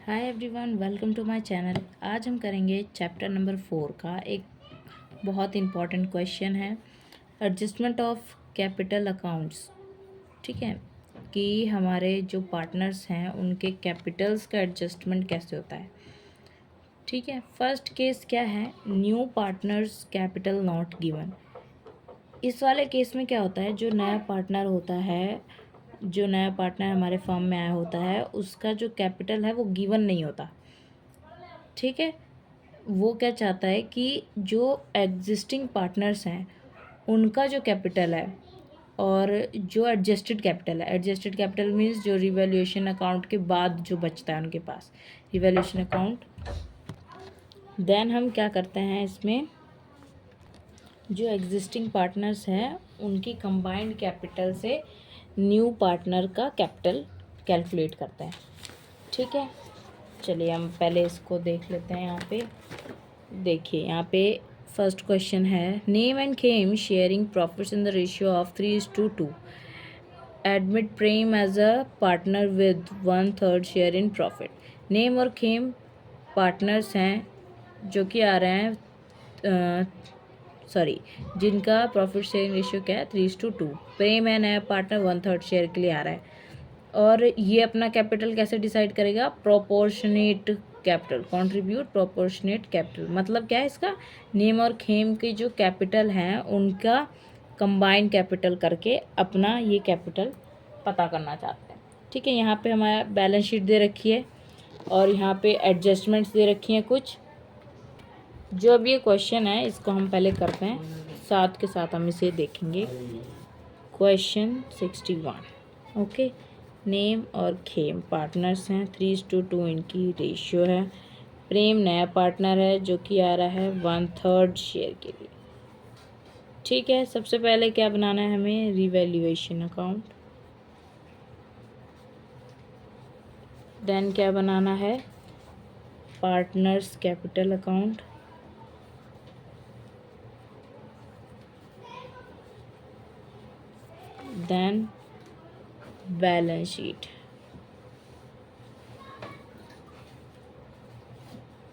Hi everyone, welcome to my channel. आज हम करेंगे चैप्टर नंबर 4 का एक बहुत इम्पॉर्टेंट क्वेश्चन है, एडजस्टमेंट ऑफ कैपिटल अकाउंट्स। ठीक है, कि हमारे जो पार्टनर्स हैं उनके कैपिटल्स का एडजस्टमेंट कैसे होता है। ठीक है, फर्स्ट केस क्या है, new partners capital not given. इस वाले केस में क्या होता है, जो नया पार्टनर होता है, जो नया पार्टनर हमारे फर्म में आया होता है, उसका जो कैपिटल है वो गिवन नहीं होता। ठीक है, वो क्या चाहता है कि जो एग्जिस्टिंग पार्टनर्स हैं उनका जो कैपिटल है और जो एडजस्टेड कैपिटल मीन्स जो रिवैल्यूएशन अकाउंट के बाद जो बचता है उनके पास, रिवैल्यूएशन अकाउंट। देन हम क्या करते हैं, इसमें जो एग्जिस्टिंग पार्टनर्स हैं उनकी कंबाइंड कैपिटल से न्यू पार्टनर का कैपिटल कैलकुलेट करते हैं। ठीक है, चलिए हम पहले इसको देख लेते हैं। यहाँ पे देखिए, यहाँ पे फर्स्ट क्वेश्चन है, Nem and Khem sharing profits in the ratio of 3:2। Admit Prem as a partner with 1/3 share in profit. Nem और खेम पार्टनर्स हैं जो कि आ रहे हैं जिनका प्रॉफिट शेयरिंग रेशियो क्या है, 3:2। प्रेम है नया पार्टनर, 1/3 शेयर के लिए आ रहा है। और ये अपना कैपिटल कैसे डिसाइड करेगा, proportionate capital, contribute proportionate capital. मतलब क्या है इसका, नेम और खेम के जो कैपिटल हैं उनका कंबाइंड कैपिटल करके अपना ये कैपिटल पता करना चाहते हैं। ठीक है, यहाँ पे हमारा बैलेंस शीट दे रखी है और यहाँ पे एडजस्टमेंट्स दे रखी हैं कुछ। जो अब ये क्वेश्चन है इसको हम पहले करते हैं, साथ के साथ हम इसे देखेंगे। क्वेश्चन 61। ओके, नेम और खेम पार्टनर्स हैं, 3:2 इनकी रेशियो है। प्रेम नया पार्टनर है जो कि आ रहा है 1/3 शेयर के लिए। ठीक है, सबसे पहले क्या बनाना है हमें, रिवैल्यूएशन अकाउंट। देन क्या बनाना है, partners capital account. Then balance sheet.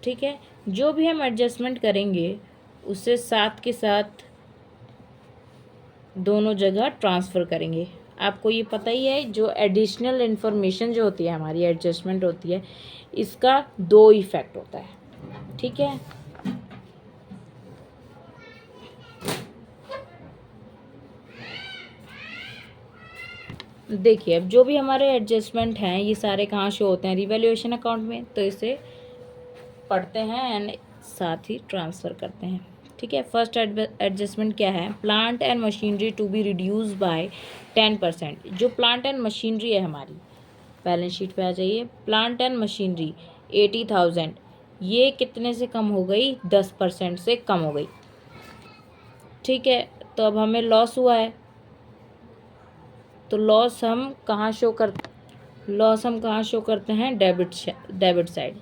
ठीक है, जो भी हम एडजस्टमेंट करेंगे उससे साथ के साथ दोनों जगह ट्रांसफ़र करेंगे। आपको ये पता ही है, जो एडिशनल इन्फॉर्मेशन जो होती है हमारी एडजस्टमेंट होती है, इसका 2 इफ़ेक्ट होता है। ठीक है, देखिए अब जो भी हमारे एडजस्टमेंट हैं ये सारे कहाँ शो होते हैं, रिवैल्यूएशन अकाउंट में, तो इसे पढ़ते हैं एंड साथ ही ट्रांसफ़र करते हैं। ठीक है, फर्स्ट एडजस्टमेंट क्या है, plant and machinery to be reduce by 10%। जो प्लांट एंड मशीनरी है हमारी, बैलेंस शीट पे आ जाइए, प्लांट एंड मशीनरी 80,000, ये कितने से कम हो गई, 10% से कम हो गई। ठीक है, तो अब हमें लॉस हुआ है, तो लॉस हम कहाँ शो करते हैं, डेबिट साइड।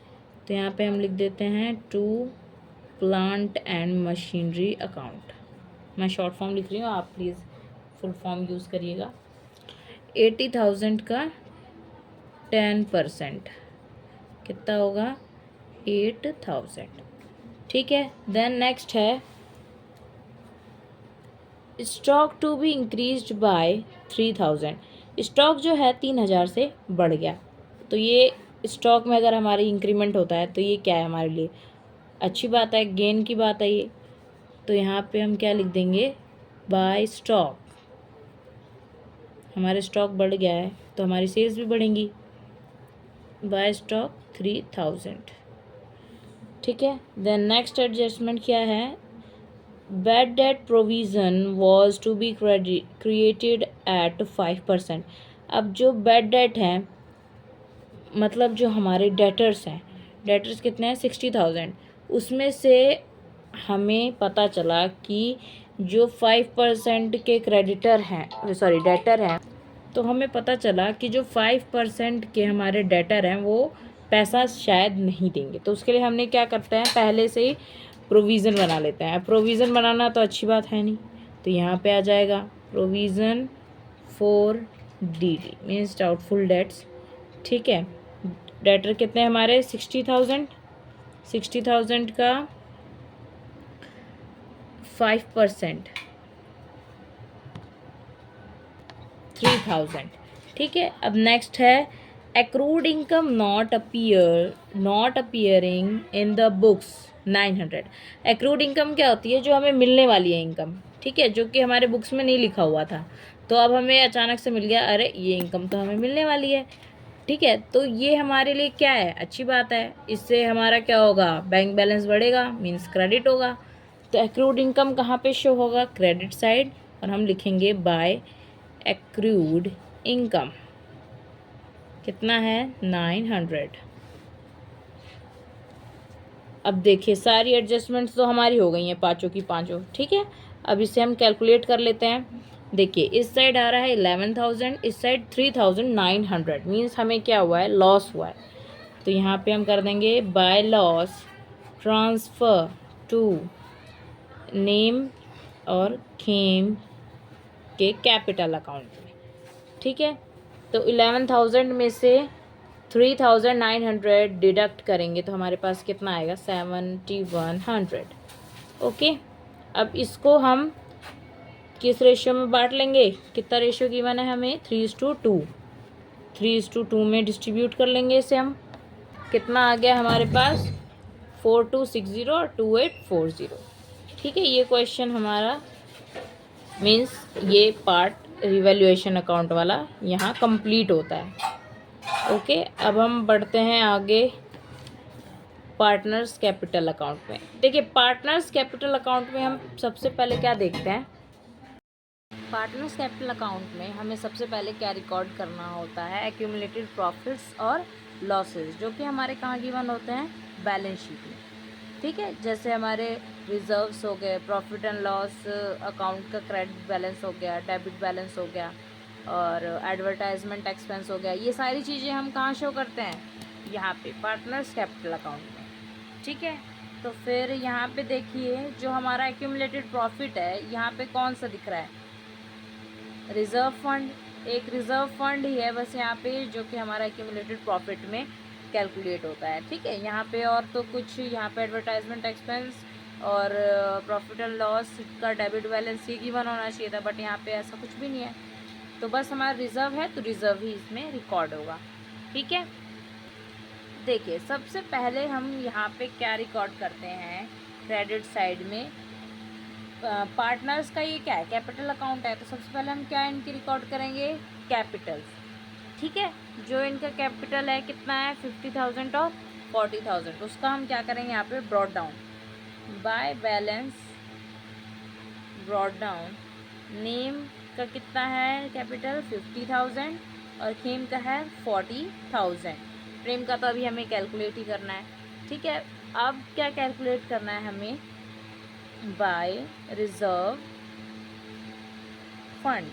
तो यहाँ पे हम लिख देते हैं to plant and machinery account. मैं शॉर्ट फॉर्म लिख रही हूँ, आप प्लीज़ फुल फॉर्म यूज़ करिएगा। 80,000 का 10% कितना होगा, 8,000। ठीक है, देन नेक्स्ट है, stock to be increased by 3,000। Stock जो है 3,000 से बढ़ गया, तो ये स्टॉक में अगर हमारी इंक्रीमेंट होता है तो ये क्या है, हमारे लिए अच्छी बात है, गेन की बात है ये। तो यहाँ पे हम क्या लिख देंगे, बाय स्टॉक। हमारे स्टॉक बढ़ गया है तो हमारी सेल्स भी बढ़ेंगी, बाय स्टॉक 3,000। ठीक है, देन नेक्स्ट एडजस्टमेंट क्या है, bad debt provision was to be created at 5%। अब जो बैड डेट हैं, मतलब जो हमारे डेटर्स हैं, डेटर्स कितने हैं, 60,000, उसमें से हमें पता चला कि जो 5% के डेटर हैं, तो हमें पता चला कि जो 5% के हमारे डेटर हैं वो पैसा शायद नहीं देंगे। तो उसके लिए हमने क्या करते हैं, पहले से ही प्रोविज़न बना लेते हैं। प्रोविज़न बनाना तो अच्छी बात है नहीं, तो यहाँ पे आ जाएगा provision for DD means doubtful debts. ठीक है, डेटर कितने हमारे 60,000, 60,000 का 5% 3,000। ठीक है, अब नेक्स्ट है accrued income not appearing in the books 900। Accrued income क्या होती है? जो हमें मिलने वाली है इनकम, ठीक है, जो कि हमारे बुक्स में नहीं लिखा हुआ था, तो अब हमें अचानक से मिल गया, अरे ये इनकम तो हमें मिलने वाली है। ठीक है, तो ये हमारे लिए क्या है? अच्छी बात है, इससे हमारा क्या होगा? बैंक बैलेंस बढ़ेगा, मीन्स क्रेडिट होगा। तो एक्रूड इनकम कहाँ पे शो होगा? क्रेडिट साइड, और हम लिखेंगे बाय एक्रूड इनकम। कितना है? 900। अब देखिए सारी एडजस्टमेंट्स तो हमारी हो गई हैं, पाँचों की पाँचों। ठीक है, अब इसे हम कैलकुलेट कर लेते हैं। देखिए इस साइड आ रहा है 11,000, इस साइड 3,900, मीन्स हमें क्या हुआ है? लॉस हुआ है। तो यहाँ पे हम कर देंगे by loss transfer to Nem और खेम के कैपिटल अकाउंट में। ठीक है, तो 11,000 में से 3,900 डिडक्ट करेंगे तो हमारे पास कितना आएगा? 7,100। ओके, अब इसको हम किस रेशियो में बांट लेंगे? कितना रेशियो गिवन है हमें? 3:2। 3:2 में डिस्ट्रीब्यूट कर लेंगे इसे हम। कितना आ गया हमारे पास? 4260 और 2840। ठीक है, ये क्वेश्चन हमारा मीन्स ये पार्ट रिवैल्यूएशन अकाउंट वाला यहाँ कंप्लीट होता है। ओके, अब हम बढ़ते हैं आगे पार्टनर्स कैपिटल अकाउंट में। देखिए पार्टनर्स कैपिटल अकाउंट में हम सबसे पहले क्या देखते हैं? पार्टनर्स कैपिटल अकाउंट में हमें सबसे पहले क्या रिकॉर्ड करना होता है? एक्यूमुलेटेड प्रॉफिट्स और लॉसेस, जो कि हमारे कहाँ गिवन होते हैं? बैलेंस शीट में। ठीक है, जैसे हमारे रिजर्व्स हो गए, प्रॉफिट एंड लॉस अकाउंट का क्रेडिट बैलेंस हो गया, डेबिट बैलेंस हो गया, और एडवर्टाइजमेंट एक्सपेंस हो गया। ये सारी चीज़ें हम कहाँ शो करते हैं? यहाँ पे पार्टनर्स कैपिटल अकाउंट में। ठीक है, तो फिर यहाँ पे देखिए जो हमारा एक्यूमुलेटेड प्रॉफिट है, यहाँ पे कौन सा दिख रहा है? Reserve fund. एक रिज़र्व फंड ही है बस यहाँ पे, जो कि हमारा एक्यूमुलेटेड प्रॉफिट में कैलकुलेट होता है। ठीक है, यहाँ पे और तो कुछ, यहाँ पे एडवर्टाइजमेंट एक्सपेंस और प्रॉफिट एंड लॉस का डेबिट बैलेंस ही गिवन होना चाहिए था, बट यहाँ पे ऐसा कुछ भी नहीं है। तो बस हमारा रिज़र्व है तो रिज़र्व ही इसमें रिकॉर्ड होगा। ठीक है, देखिए सबसे पहले हम यहाँ पे क्या रिकॉर्ड करते हैं? क्रेडिट साइड में पार्टनर्स का ये क्या है? कैपिटल अकाउंट है, तो सबसे पहले हम क्या इनकी रिकॉर्ड करेंगे? कैपिटल्स। ठीक है, जो इनका कैपिटल है कितना है? 50,000 और 40,000, उसका हम क्या करेंगे यहाँ पे? Brought down by balance brought down. Name का कितना है कैपिटल? 50,000 और खेम का है 40,000। प्रेम का तो अभी हमें कैलकुलेट ही करना है। ठीक है, अब क्या कैलकुलेट करना है हमें? By reserve fund.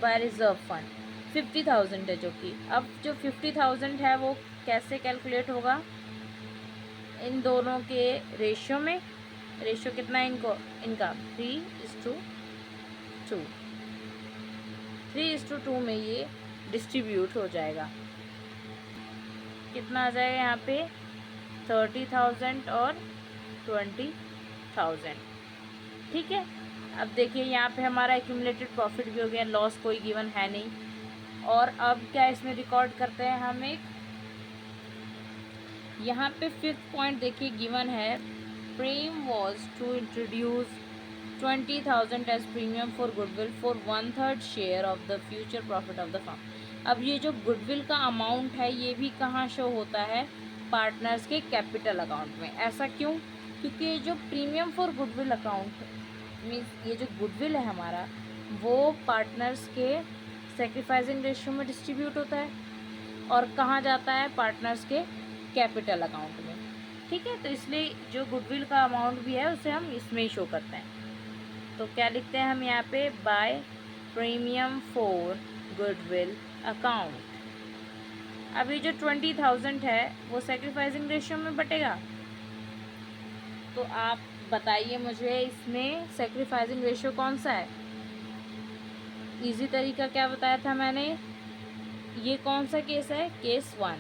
By reserve fund 50,000 है, जो कि अब जो 50,000 है वो कैसे कैलकुलेट होगा? इन दोनों के रेशियो में। रेशियो कितना है इनका? 3:2। 3:2 में ये डिस्ट्रीब्यूट हो जाएगा। कितना आ जाएगा यहाँ पे? 30,000 और 20,000। ठीक है, अब देखिए यहाँ पे हमारा एक्यूमुलेटेड प्रॉफिट भी हो गया, लॉस कोई गिवन है नहीं। और अब क्या इसमें रिकॉर्ड करते हैं हम? एक यहाँ पे 5th पॉइंट देखिए गिवन है, Prem was to introduce 20,000 as premium for goodwill for 1/3 share of the future profit of the firm. अब ये जो गुडविल का अमाउंट है ये भी कहाँ शो होता है? पार्टनर्स के कैपिटल अकाउंट में। ऐसा क्यों? क्योंकि ये जो premium for goodwill account means ये जो गुडविल है हमारा, वो पार्टनर्स के सेक्रीफाइसिंग रेशियो में डिस्ट्रीब्यूट होता है और कहाँ जाता है? पार्टनर्स के कैपिटल अकाउंट में। ठीक है, तो इसलिए जो गुडविल का अमाउंट भी है उसे हम इसमें ही शो करते हैं। तो क्या लिखते हैं हम यहाँ पे? By premium for goodwill account. अभी जो 20,000 है वो सेक्रीफाइसिंग रेशियो में बटेगा। तो आप बताइए मुझे इसमें सेक्रीफाइसिंग रेशियो कौन सा है? इजी तरीका क्या बताया था मैंने? ये कौन सा केस है? केस 1।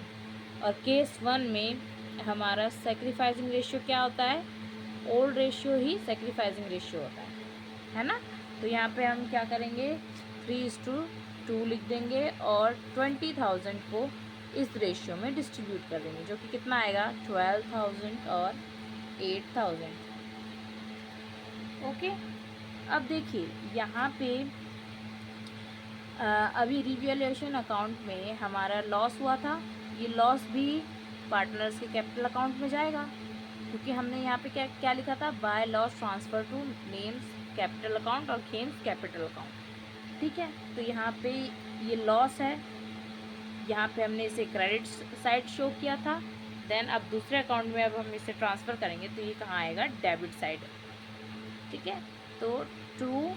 और केस 1 में हमारा सेक्रीफाइसिंग रेशियो क्या होता है, ओल्ड रेशियो ही सेक्रीफाइसिंग रेशियो होता है ना। तो यहाँ पे हम क्या करेंगे, 3:2 लिख देंगे और 20,000 को इस रेशियो में डिस्ट्रीब्यूट कर देंगे, जो कि कितना आएगा, 12,000 और 8,000। ओके, अब देखिए यहाँ पे अभी रिवैल्यूएशन अकाउंट में हमारा लॉस हुआ था, ये लॉस भी पार्टनर्स के कैपिटल अकाउंट में जाएगा, क्योंकि हमने यहाँ पे क्या क्या लिखा था, bye loss transfer two names capital account और खेम्स कैपिटल अकाउंट। ठीक है, तो यहाँ पे ये लॉस है, यहाँ पे हमने इसे क्रेडिट साइड शो किया था। देन अब दूसरे अकाउंट में अब हम इसे ट्रांसफ़र करेंगे तो ये कहाँ आएगा, डेबिट साइड। ठीक है, तो ट्रू,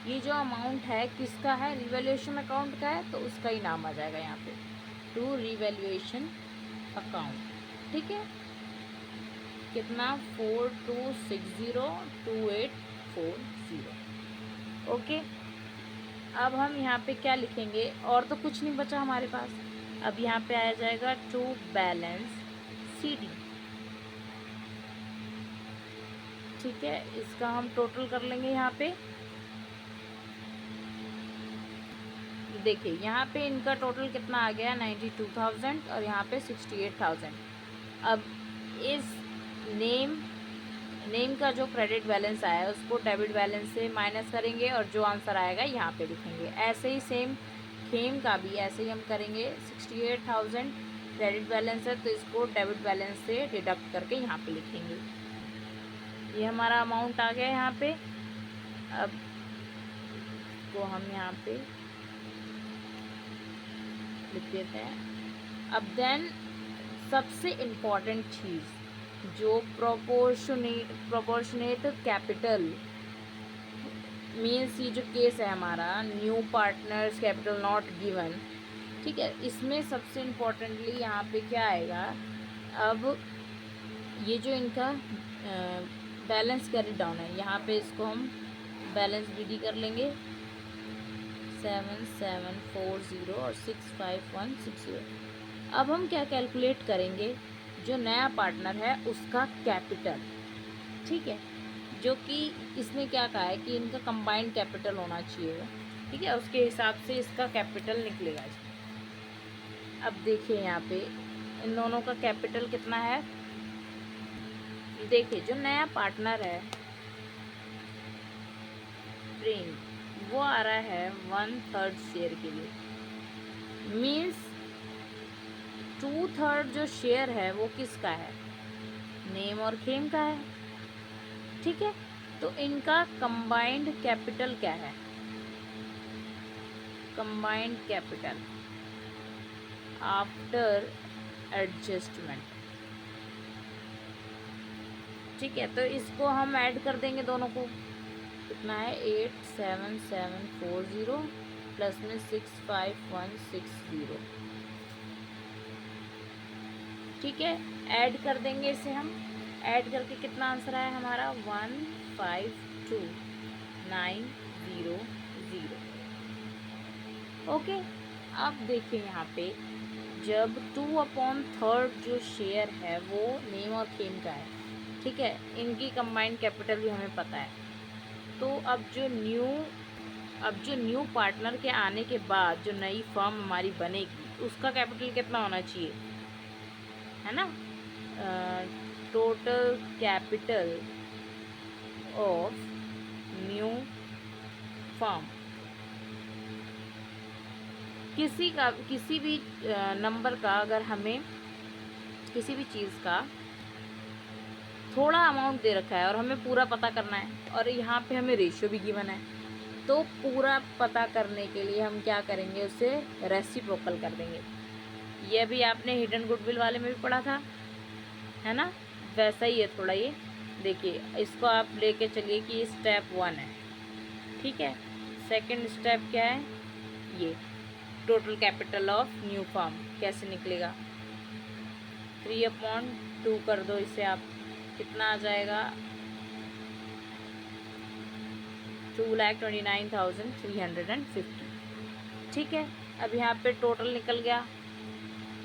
ये जो अमाउंट है किसका है, रिवैल्यूएशन अकाउंट का है, तो उसका ही नाम आ जाएगा यहाँ पे, टू रिवैल्यूएशन अकाउंट। ठीक है, कितना, 42602840। ओके, अब हम यहाँ पे क्या लिखेंगे, और तो कुछ नहीं बचा हमारे पास। अब यहाँ पे आया जाएगा टू बैलेंस CD। ठीक है, इसका हम टोटल कर लेंगे यहाँ पे। देखिए यहाँ पे इनका टोटल कितना आ गया, 92,000 और यहाँ पे 68,000। अब इस नेम का जो क्रेडिट बैलेंस आया है उसको डेबिट बैलेंस से माइनस करेंगे और जो आंसर आएगा यहाँ पे लिखेंगे। ऐसे ही सेम खेम का भी ऐसे ही हम करेंगे, 68,000 क्रेडिट बैलेंस है तो इसको डेबिट बैलेंस से डिडक्ट करके यहाँ पे लिखेंगे। ये हमारा अमाउंट आ गया यहाँ पे। अब को हम यहाँ पे लिख देते हैं। अब देन सबसे इम्पॉर्टेंट चीज़, जो प्रोपोर्शनेट कैपिटल मीन्स, ये जो केस है हमारा, new partners capital not given. ठीक है, इसमें सबसे इम्पोर्टेंटली यहाँ पे क्या आएगा, अब ये जो इनका बैलेंस कैरी डाउन है, यहाँ पे इसको हम बैलेंस BD कर लेंगे, 7740 और 65160। अब हम क्या कैलकुलेट करेंगे, जो नया पार्टनर है उसका कैपिटल। ठीक है, जो कि इसने क्या कहा है कि इनका कंबाइंड कैपिटल होना चाहिए। ठीक है, उसके हिसाब से इसका कैपिटल निकलेगा। अब देखिए यहाँ पे इन दोनों का कैपिटल कितना है। देखिए जो नया पार्टनर है प्रेम, वो आ रहा है 1/3 शेयर के लिए, मीन्स 2/3 जो शेयर है वो किसका है, नेम और खेम का है। ठीक है, तो इनका कंबाइंड कैपिटल क्या है, कंबाइंड कैपिटल आफ्टर एडजस्टमेंट। ठीक है, तो इसको हम ऐड कर देंगे दोनों को, कितना है, 87740 प्लस में 65160। ठीक है, ऐड कर देंगे इसे हम, ऐड करके कितना आंसर आया हमारा, 152900। ओके, अब देखिए यहाँ पे जब 2/3 जो शेयर है वो नेम और खेम का है। ठीक है, इनकी कंबाइंड कैपिटल भी हमें पता है। तो अब जो न्यू पार्टनर के आने के बाद जो नई फर्म हमारी बनेगी उसका कैपिटल कितना होना चाहिए, है ना, total capital of new firm, किसी भी नंबर का, अगर हमें किसी भी चीज़ का थोड़ा अमाउंट दे रखा है और हमें पूरा पता करना है, और यहाँ पे हमें रेशियो भी गिवन है, तो पूरा पता करने के लिए हम क्या करेंगे, उसे रेसिप्रोकल कर देंगे। ये भी आपने हिडन गुडविल वाले में भी पढ़ा था, है ना, वैसा ही है थोड़ा ये। देखिए इसको आप लेके चलिए कि स्टेप 1 है। ठीक है, सेकंड स्टेप क्या है, ये total capital of new firm कैसे निकलेगा, 3/2 कर दो इसे आप, कितना आ जाएगा, 2,29,350। ठीक है, अब यहाँ पे टोटल निकल गया।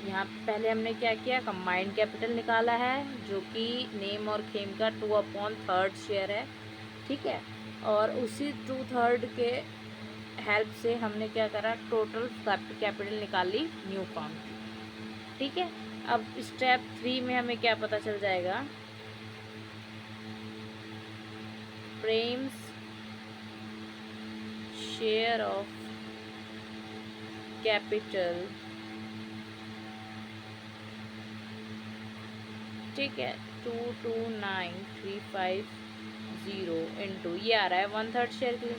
यहाँ पहले हमने क्या किया, कंबाइंड कैपिटल निकाला है जो कि नेम और खेम का 2/3 शेयर है, ठीक है। और उसी 2/3 के हेल्प से हमने क्या करा, टोटल कैपिटल निकाल ली न्यू फर्म की, ठीक है। अब स्टेप 3 में हमें क्या पता चल जाएगा, प्रेम्स शेयर ऑफ कैपिटल, ठीक है, 229,350 इंटू ये आ रहा है 1/3 शेयर के लिए,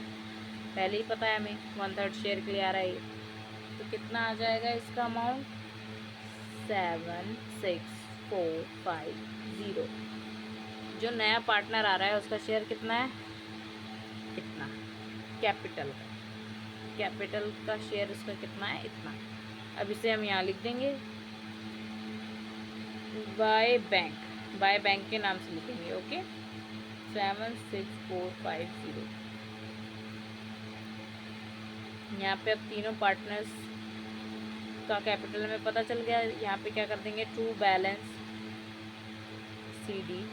पहले ही पता है हमें 1/3 शेयर के लिए आ रहा है ये, तो कितना आ जाएगा इसका अमाउंट, 76450। जो नया पार्टनर आ रहा है उसका शेयर कितना है, इतना, कैपिटल का शेयर उसका कितना है, इतना। अब इसे हम यहाँ लिख देंगे बाय बैंक के नाम से लिखेंगे, ओके, 76450। यहाँ पे अब तीनों पार्टनर्स का कैपिटल हमें पता चल गया। यहाँ पे क्या कर देंगे, टू बैलेंस CD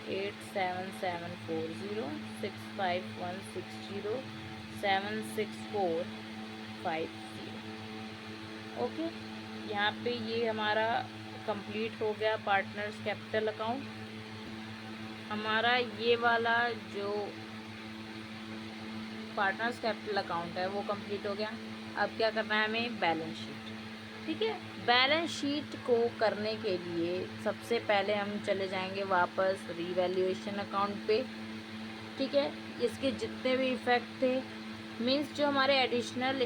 87740651607645 ओके। यहाँ पे ये हमारा कंप्लीट हो गया पार्टनर्स कैपिटल अकाउंट। हमारा ये वाला जो पार्टनर्स कैपिटल अकाउंट है वो कंप्लीट हो गया। अब क्या करना है हमें, बैलेंस शीट, ठीक है। बैलेंस शीट को करने के लिए सबसे पहले हम चले जाएंगे वापस रीवैल्यूएशन अकाउंट पे, ठीक है। इसके जितने भी इफ़ेक्ट थे, मीन्स जो हमारे एडिशनल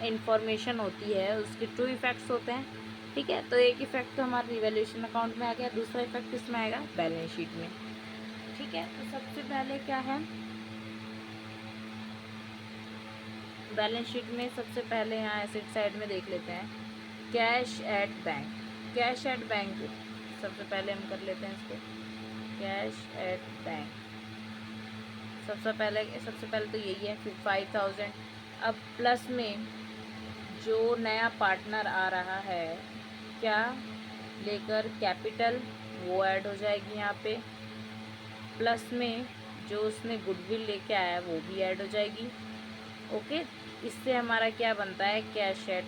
इंफॉर्मेशन होती है उसके 2 इफ़ेक्ट्स होते हैं, ठीक है। तो एक इफ़ेक्ट तो हमारे रिवैल्यूएशन अकाउंट में आ गया, दूसरा इफ़ेक्ट इसमें आएगा बैलेंस शीट में, ठीक है। तो सबसे पहले क्या है, बैलेंस शीट में सबसे पहले यहाँ एसेट साइड में देख लेते हैं, cash at bank. Cash at bank सबसे पहले हम कर लेते हैं इसको, कैश एट बैंक। सबसे पहले तो यही है, फिर 5000। अब प्लस में जो नया पार्टनर आ रहा है क्या लेकर, कैपिटल, वो ऐड हो जाएगी यहाँ पे। प्लस में जो उसने गुडविल लेके आया वो भी ऐड हो जाएगी, ओके। इससे हमारा क्या बनता है, कैश एट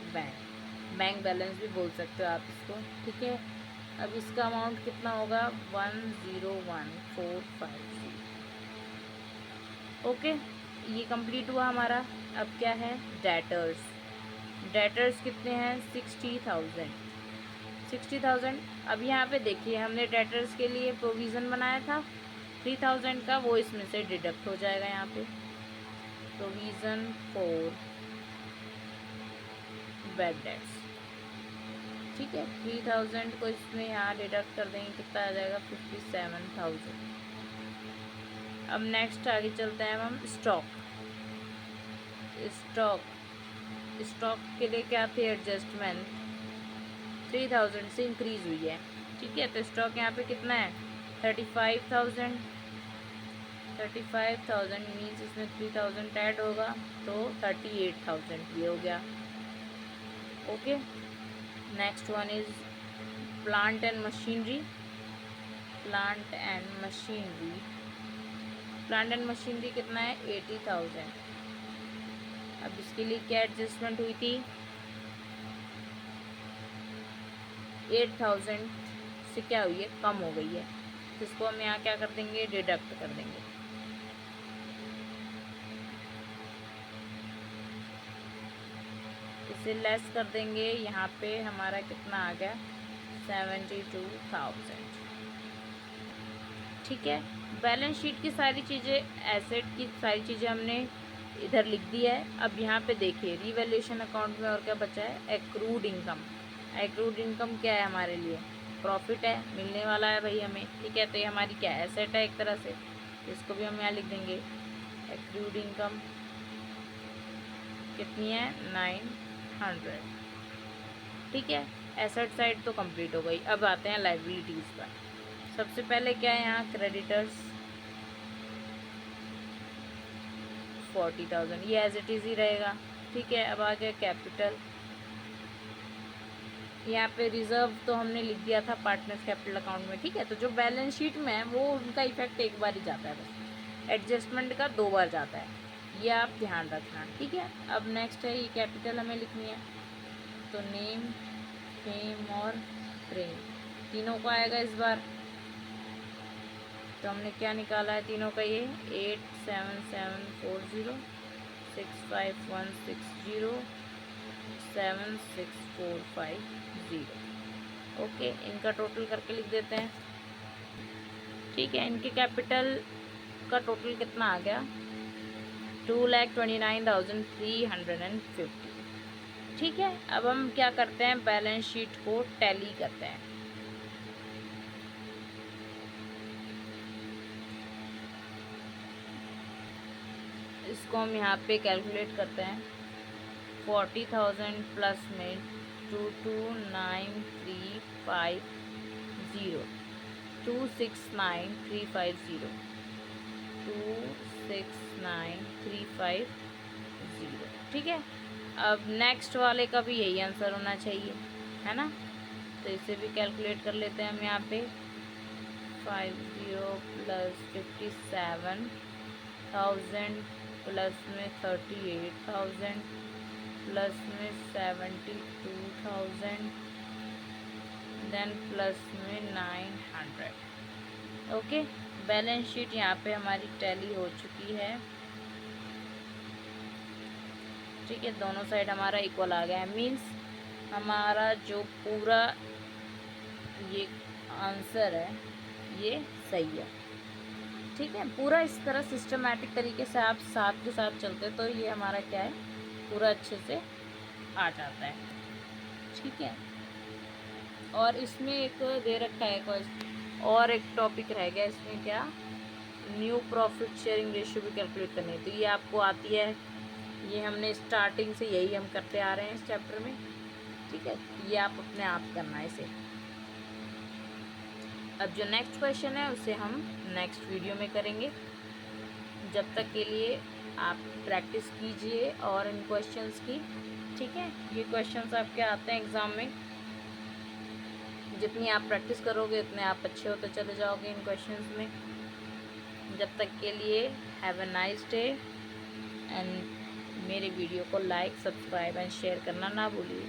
बैंक बैलेंस भी बोल सकते हो आप इसको, ठीक है। अब इसका अमाउंट कितना होगा, 101450, ओके। ये कंप्लीट हुआ हमारा। अब क्या है, डेटर्स कितने हैं, 60,000। अब यहाँ पे देखिए हमने डेटर्स के लिए प्रोविज़न बनाया था 3000 का, वो इसमें से डिडक्ट हो जाएगा। यहाँ पे प्रोविज़न फॉर बैड डेट्स, ठीक है। 3000 को इसमें यहाँ डिडक्ट कर देंगे, कितना आ जाएगा, 57,000। अब नेक्स्ट आगे चलते हैं हम, स्टॉक के लिए क्या थे एडजस्टमेंट, 3000 से इंक्रीज हुई है, ठीक है। तो स्टॉक यहाँ पे कितना है, 35,000 मीन्स इसमें 3000 ऐड होगा तो 38,000 ये हो गया, okay. Next one is plant and machinery. Plant and machinery कितना है, 80,000। अब इसके लिए क्या एडजस्टमेंट हुई थी, 8,000 से क्या हुई है, कम हो गई है, तो इसको हम यहाँ क्या कर देंगे, डिडक्ट कर देंगे। इसे लेस कर देंगे, यहाँ पे हमारा कितना आ गया, 72,000, ठीक है। बैलेंस शीट की सारी चीज़ें, एसेट की सारी चीज़ें हमने इधर लिख दिया है। अब यहाँ पे देखिए रीवैल्यूएशन अकाउंट में और क्या बचा है, एक्रूड इनकम। एक्रूड इनकम क्या है हमारे लिए, प्रॉफिट है, मिलने वाला है भाई हमें, ठीक है। तो ये हमारी क्या एसेट है एक तरह से, इसको भी हम यहाँ लिख देंगे। एक्रूड इनकम कितनी है, 900, ठीक है। एसेट साइड तो कंप्लीट हो गई। अब आते हैं लाइबिलिटीज़ पर। सबसे पहले क्या है यहाँ, क्रेडिटर्स 40,000, ये एज इट इज़ ही रहेगा, ठीक है, अब आ गया कैपिटल। यहाँ पे रिजर्व तो हमने लिख दिया था पार्टनर्स कैपिटल अकाउंट में, ठीक है। तो जो बैलेंस शीट में है वो उनका इफेक्ट एक बार ही जाता है बस, एडजस्टमेंट का 2 बार जाता है, ये आप ध्यान रखना, ठीक है। अब नेक्स्ट है ये कैपिटल हमें लिखनी है, तो नेम, फेम और फ्रेम तीनों को आएगा इस बार। तो हमने क्या निकाला है तीनों का, ये 87740 65160 76450। ओके, इनका टोटल करके लिख देते हैं, ठीक है। इनके कैपिटल का टोटल कितना आ गया, 2,29,350, ठीक है। अब हम क्या करते हैं, बैलेंस शीट को टैली करते हैं। इसको हम यहाँ पे कैलकुलेट करते हैं, 40,000 प्लस में 229,350 269,350 269,350, ठीक है। अब नेक्स्ट वाले का भी यही आंसर होना चाहिए, है ना। तो इसे भी कैलकुलेट कर लेते हैं हम यहाँ पे, 50 प्लस 57,000 प्लस में 38,000 प्लस में 72,000 देन प्लस में 900। ओके, बैलेंस शीट यहाँ पे हमारी टैली हो चुकी है, ठीक है। दोनों साइड हमारा इक्वल आ गया है, मीन्स हमारा जो पूरा ये आंसर है ये सही है, ठीक है। पूरा इस तरह सिस्टमैटिक तरीके से आप साथ के साथ चलते तो ये हमारा क्या है, पूरा अच्छे से आ जाता है, ठीक है। और इसमें एक दे रखा है क्वेश्चन, और एक टॉपिक रह गया इसमें, क्या, न्यू प्रॉफिट शेयरिंग रेशियो भी कैलकुलेट करनी है। तो ये आपको आती है, ये हमने स्टार्टिंग से यही हम करते आ रहे हैं इस चैप्टर में, ठीक है। ये आप अपने आप करना है इसे। अब जो नेक्स्ट क्वेश्चन है उसे हम नेक्स्ट वीडियो में करेंगे। जब तक के लिए आप प्रैक्टिस कीजिए और इन क्वेश्चंस की, ठीक है। ये क्वेश्चंस आपके आते हैं एग्ज़ाम में, जितनी आप प्रैक्टिस करोगे उतने आप अच्छे होते चले जाओगे इन क्वेश्चंस में। जब तक के लिए have a nice day, and मेरे वीडियो को लाइक, सब्सक्राइब एंड शेयर करना ना भूलिए।